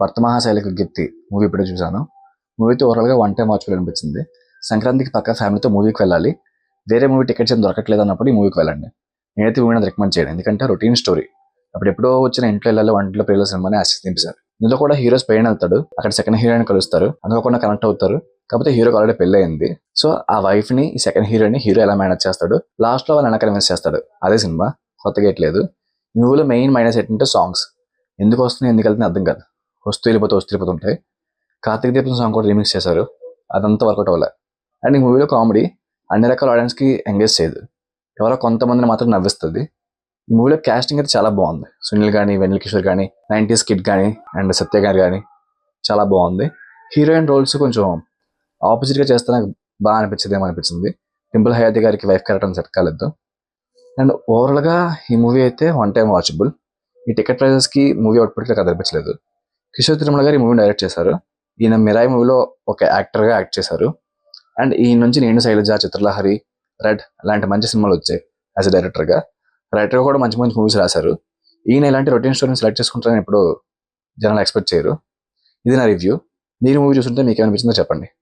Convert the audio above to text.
వర్తమానశైలికి విజ్ఞప్తి మూవీ ఇప్పుడే చూశాను. మూవీతో ఓవరాల్గా వన్ టైం వాచ్ఫుల్ అనిపించింది. సంక్రాంతికి పక్క ఫ్యామిలీతో మూవీకి వెళ్ళాలి, వేరే మూవీ టికెట్స్ ఏం దొరకట్లేదు అన్నప్పుడు ఈ మూవీకి వెళ్ళండి. నేనైతే మూవీని రికమెండ్ చేయను, ఎందుకంటే రొటీన్ స్టోరీ. అప్పుడు ఎప్పుడో వచ్చిన ఇంట్లో వెళ్ళాలి వంటలో ప్రియుల సినిమాని ఆశ దింపేశారు. ఇందులో కూడా హీరో స్పెయిన్ వెళ్తాడు, అక్కడ సెకండ్ హీరోయిన్ కలుస్తారు, అనుకోకుండా కనెక్ట్ అవుతారు. కాకపోతే హీరోకి ఆల్రెడీ పెళ్లి అయింది. సో ఆ వైఫ్ ని, ఈ సెకండ్ హీరోయిన్ హీరో ఎలా మేనేజ్ చేస్తాడు, లాస్ట్ లో వాళ్ళ వెనకాల ఇన్వెస్ట్ చేస్తాడు. అదే సినిమా, కొత్తగా ఎట్లేదు. ఈ మూవీలో మెయిన్ మైనస్ ఏంటంటే సాంగ్స్. ఎందుకు వస్తున్నాయి ఎందుకు వెళ్తున్నాయి అర్థం కాదు, వస్తూ వెళ్ళిపోతుంటాయి. కార్తీక్ దీపం సాంగ్ కూడా రీమిక్స్ చేశారు, అదంతా వర్కౌట్ అవ్వలే. అండ్ ఈ మూవీలో కామెడీ అన్ని రకాల ఆడియన్స్కి ఎంగేజ్ చేయదు, ఎవరో కొంతమందిని మాత్రం నవ్విస్తుంది. ఈ మూవీలో క్యాస్టింగ్ అయితే చాలా బాగుంది. సునీల్ కానీ, వెన్నెల కిషోర్ కానీ, 90s కిడ్ కానీ, అండ్ సత్య గారు కానీ చాలా బాగుంది. హీరోయిన్ రోల్స్ కొంచెం ఆపోజిట్గా చేస్తే నాకు బాగా అనిపించింది. డింపుల్ హయాతి గారికి వైఫ్ క్యారెక్టర్ సెట్ కాలేదు. అండ్ ఓవరాల్గా ఈ మూవీ అయితే వన్ టైం వాచబుల్. ఈ టికెట్ ప్రైజెస్కి మూవీ అవుట్పుట్గా కథ అనిపించలేదు. కిషోర్ తిరుమల గారు ఈ మూవీని డైరెక్ట్ చేశారు. ఈయన మిరాయి మూవీలో ఒక యాక్టర్గా యాక్ట్ చేశారు. అండ్ ఈయన నుంచి నేను శైలజ, చిత్రలహరి, రెడ్ లాంటి మంచి సినిమాలు వచ్చాయి యాజ్ ఎ డైరెక్టర్గా. రైటర్గా కూడా మంచి మంచి మూవీస్ రాశారు. ఈయన ఇలాంటి రొటీన్ స్టోరీని సెలెక్ట్ చేసుకుంటారని ఎప్పుడు జనాలు ఎక్స్పెక్ట్ చేయరు. ఇది నా రివ్యూ. మీరు మూవీ చూస్తుంటే మీకు ఏమనిపించిందో చెప్పండి.